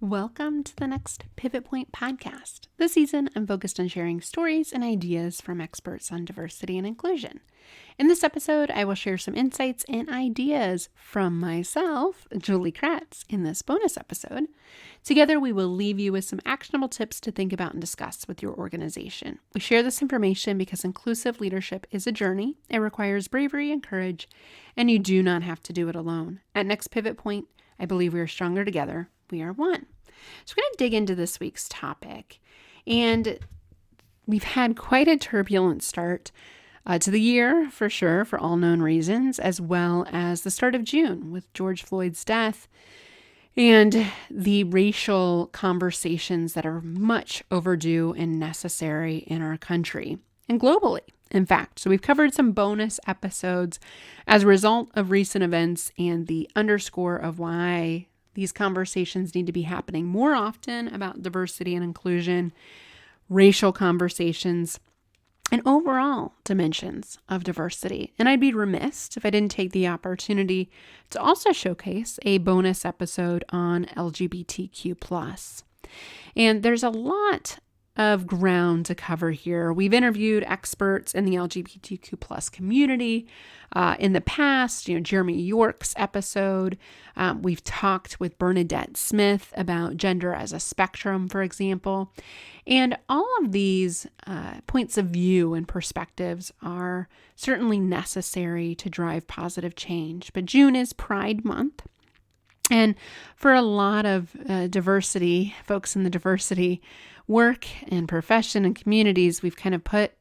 Welcome to the next Pivot Point podcast. This season, I'm focused on sharing stories and ideas from experts on diversity and inclusion. In this episode, I will share some insights and ideas from myself, Julie Kratz, in this bonus episode. Together, we will leave you with some actionable tips to think about and discuss with your organization. We share this information because inclusive leadership is a journey. It requires bravery and courage, and you do not have to do it alone. At Next Pivot Point, I believe we are stronger together. We are one. So we're going to dig into this week's topic. And we've had quite a turbulent start to the year, for sure, for all known reasons, as well as the start of June with George Floyd's death and the racial conversations that are much overdue and necessary in our country and globally, in fact. So we've covered some bonus episodes as a result of recent events and the underscore of why these conversations need to be happening more often about diversity and inclusion, racial conversations, and overall dimensions of diversity. And I'd be remiss if I didn't take the opportunity to also showcase a bonus episode on LGBTQ+. And there's a lot of ground to cover here. We've interviewed experts in the LGBTQ+ community in the past, Jeremy York's episode. We've talked with Bernadette Smith about gender as a spectrum, for example. And all of these points of view and perspectives are certainly necessary to drive positive change. But June is Pride Month. And for a lot of diversity, folks in the diversity work and profession and communities, we've kind of put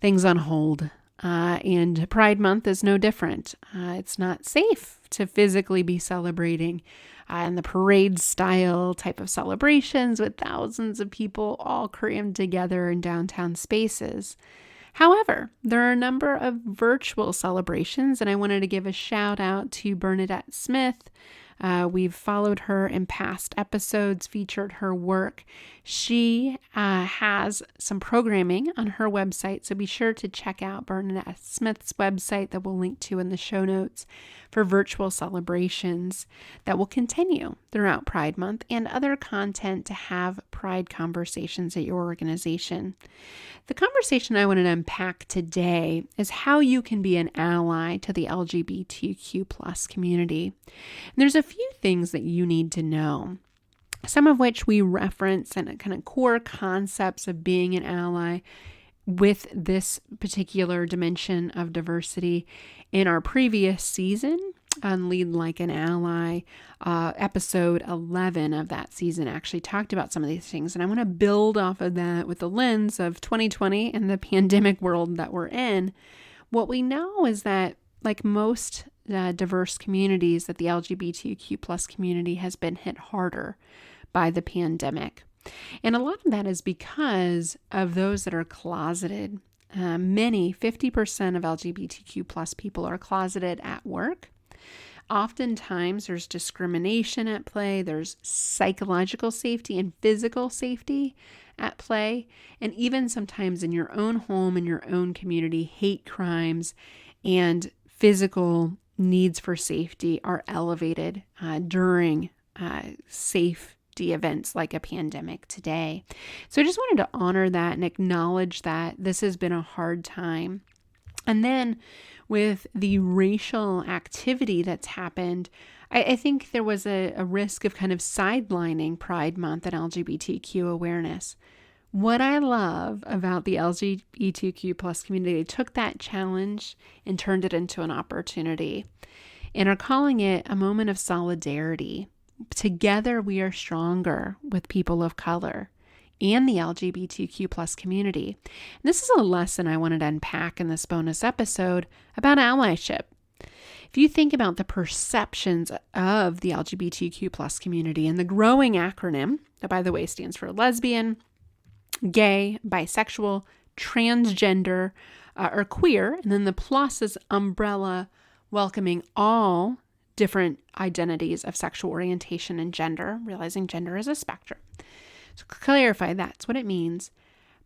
things on hold. And Pride Month is no different. It's not safe to physically be celebrating in the parade style type of celebrations with thousands of people all crammed together in downtown spaces. However, there are a number of virtual celebrations, and I wanted to give a shout out to Bernadette Smith. We've followed her in past episodes, featured her work. She has some programming on her website, so be sure to check out Bernadette Smith's website that we'll link to in the show notes for virtual celebrations that will continue throughout Pride Month and other content to have Pride conversations at your organization. The conversation I wanted to unpack today is how you can be an ally to the LGBTQ+ community. And there's a few things that you need to know, some of which we reference and kind of core concepts of being an ally with this particular dimension of diversity in our previous season on Lead Like an Ally. Episode 11 of that season actually talked about some of these things. And I want to build off of that with the lens of 2020 and the pandemic world that we're in. What we know is that, like most diverse communities, that the LGBTQ+ community has been hit harder by the pandemic. And a lot of that is because of those that are closeted. 50% of LGBTQ+ people are closeted at work. Oftentimes there's discrimination at play, there's psychological safety and physical safety at play, and even sometimes in your own home, in your own community, hate crimes and physical needs for safety are elevated during safety events like a pandemic today. So I just wanted to honor that and acknowledge that this has been a hard time. And then with the racial activity that's happened, I think there was a risk of kind of sidelining Pride Month and LGBTQ awareness. What I love about the LGBTQ+ community, they took that challenge and turned it into an opportunity and are calling it a moment of solidarity. Together we are stronger with people of color and the LGBTQ+ community. And this is a lesson I wanted to unpack in this bonus episode about allyship. If you think about the perceptions of the LGBTQ+ community and the growing acronym, that by the way stands for lesbian, gay, bisexual, transgender, or queer, and then the plus is umbrella welcoming all different identities of sexual orientation and gender, realizing gender is a spectrum. So clarify that's what it means.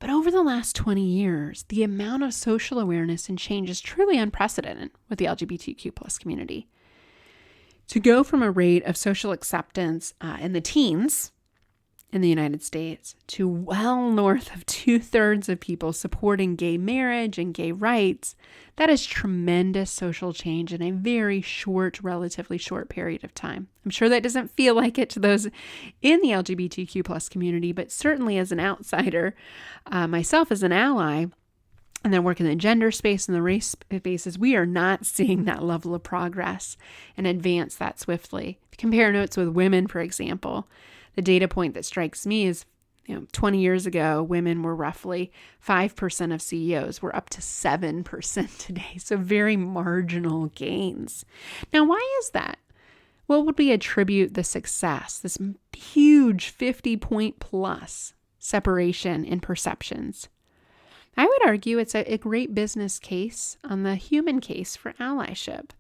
But over the last 20 years, the amount of social awareness and change is truly unprecedented with the LGBTQ+ community. To go from a rate of social acceptance in the teens in the United States to well north of 2/3 of people supporting gay marriage and gay rights, that is tremendous social change in a very short, relatively short period of time. I'm sure that doesn't feel like it to those in the LGBTQ plus community, but certainly as an outsider, myself as an ally, and then work in the gender space and the race spaces, we are not seeing that level of progress and advance that swiftly. If you compare notes with women, for example, the data point that strikes me is, 20 years ago, women were roughly 5% of CEOs. We're up to 7% today. So very marginal gains. Now, why is that? What would we attribute the success, this huge 50-point plus separation in perceptions? I would argue it's a great business case on the human case for allyship.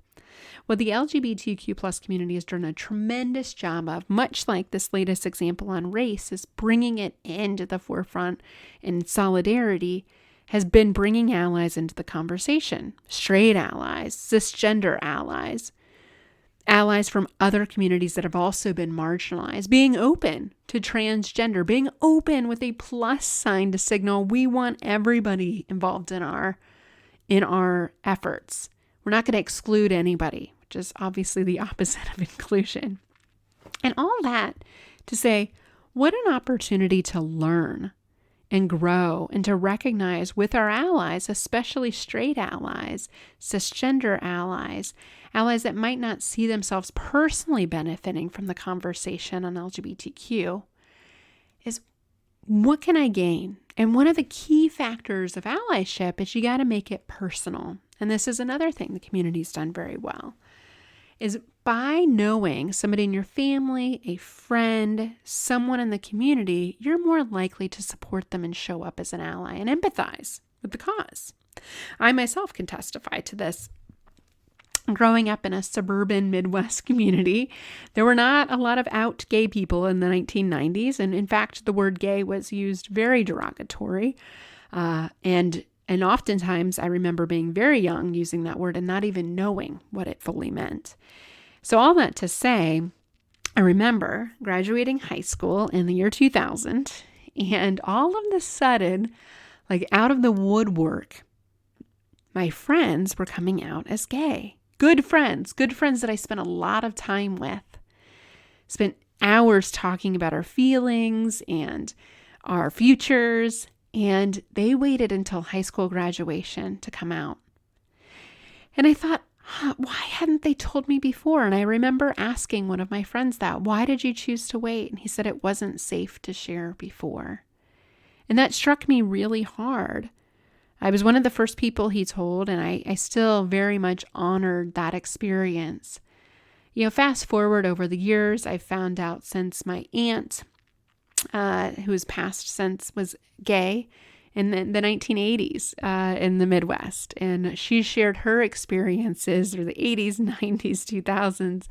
What the LGBTQ plus community has done a tremendous job of, much like this latest example on race, is bringing it into the forefront in solidarity, has been bringing allies into the conversation. Straight allies, cisgender allies, allies from other communities that have also been marginalized, being open to transgender, being open with a plus sign to signal we want everybody involved in our efforts. We're not going to exclude anybody, which is obviously the opposite of inclusion. And all that to say, what an opportunity to learn and grow and to recognize with our allies, especially straight allies, cisgender allies, allies that might not see themselves personally benefiting from the conversation on LGBTQ, is what can I gain? And one of the key factors of allyship is you got to make it personal. And this is another thing the community's done very well, is by knowing somebody in your family, a friend, someone in the community, you're more likely to support them and show up as an ally and empathize with the cause. I myself can testify to this. Growing up in a suburban Midwest community, there were not a lot of out gay people in the 1990s. And in fact, the word gay was used very derogatory. And oftentimes I remember being very young using that word and not even knowing what it fully meant. So all that to say, I remember graduating high school in the year 2000, and all of a sudden, like out of the woodwork, my friends were coming out as gay. Good friends that I spent a lot of time with. Spent hours talking about our feelings and our futures, and they waited until high school graduation to come out. And I thought, why hadn't they told me before? And I remember asking one of my friends that, why did you choose to wait? And he said it wasn't safe to share before. And that struck me really hard. I was one of the first people he told, and I still very much honored that experience. Fast forward over the years, I found out since my aunt, who has passed since, was gay in the 1980s in the Midwest. And she shared her experiences through the 80s, 90s, 2000s.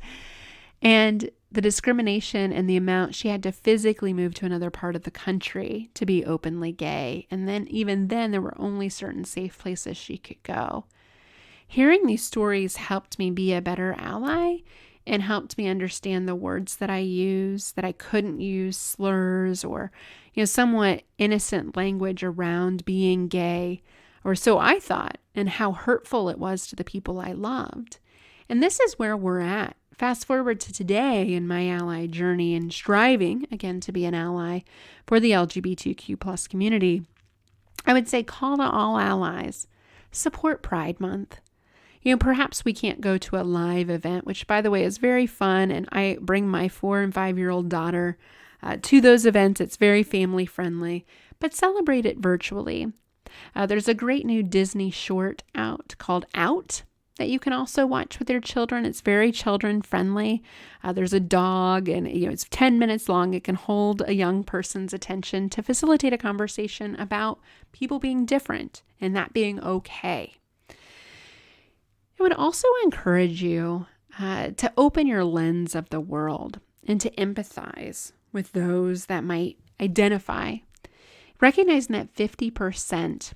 And the discrimination and the amount she had to physically move to another part of the country to be openly gay. And then even then, there were only certain safe places she could go. Hearing these stories helped me be a better ally and helped me understand the words that I use, that I couldn't use slurs or, somewhat innocent language around being gay, or so I thought, and how hurtful it was to the people I loved. And this is where we're at. Fast forward to today in my ally journey and striving, again, to be an ally for the LGBTQ plus community. I would say call to all allies, support Pride Month. Perhaps we can't go to a live event, which by the way is very fun. And I bring my 4 and 5-year-old daughter to those events. It's very family friendly, but celebrate it virtually. There's a great new Disney short out called Out that you can also watch with your children. It's very children friendly. There's a dog and it's 10 minutes long. It can hold a young person's attention to facilitate a conversation about people being different and that being okay. I would also encourage you to open your lens of the world and to empathize with those that might identify. Recognizing that 50%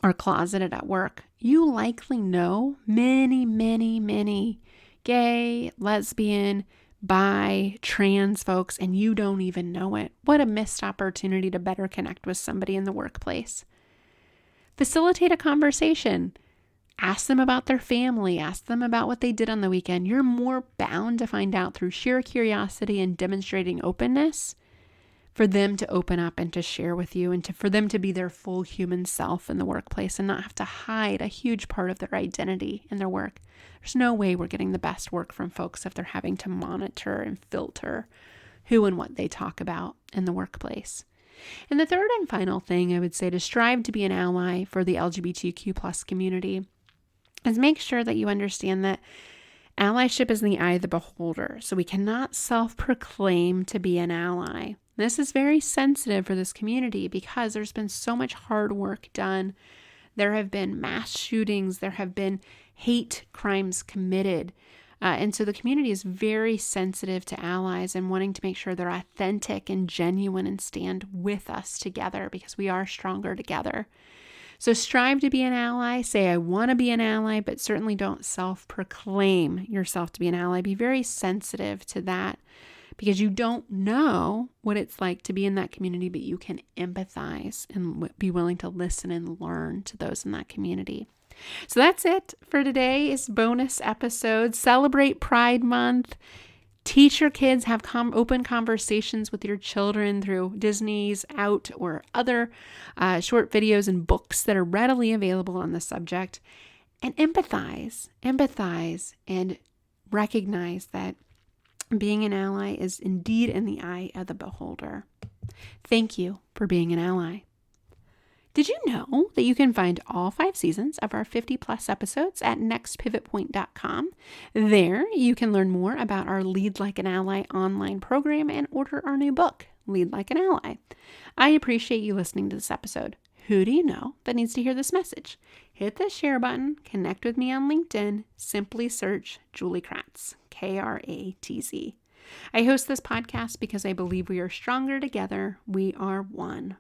are closeted at work, you likely know many, many, many gay, lesbian, by trans folks and you don't even know it. What a missed opportunity to better connect with somebody in the workplace. Facilitate a conversation. Ask them about their family. Ask them about what they did on the weekend. You're more bound to find out through sheer curiosity and demonstrating openness for them to open up and to share with you and for them to be their full human self in the workplace and not have to hide a huge part of their identity in their work. There's no way we're getting the best work from folks if they're having to monitor and filter who and what they talk about in the workplace. And the third and final thing I would say to strive to be an ally for the LGBTQ plus community is make sure that you understand that allyship is in the eye of the beholder. So we cannot self-proclaim to be an ally. This is very sensitive for this community because there's been so much hard work done. There have been mass shootings. There have been hate crimes committed. And so the community is very sensitive to allies and wanting to make sure they're authentic and genuine and stand with us together because we are stronger together. So strive to be an ally. Say, I want to be an ally, but certainly don't self-proclaim yourself to be an ally. Be very sensitive to that because you don't know what it's like to be in that community, but you can empathize and be willing to listen and learn to those in that community. So that's it for today's bonus episode. Celebrate Pride Month. Teach your kids, have open conversations with your children through Disney's Out or other short videos and books that are readily available on the subject. And empathize, and recognize that being an ally is indeed in the eye of the beholder. Thank you for being an ally. Did you know that you can find all 5 seasons of our 50+ episodes at nextpivotpoint.com? There, you can learn more about our Lead Like an Ally online program and order our new book, Lead Like an Ally. I appreciate you listening to this episode. Who do you know that needs to hear this message? Hit the share button, connect with me on LinkedIn, simply search Julie Kratz, Kratz. I host this podcast because I believe we are stronger together. We are one.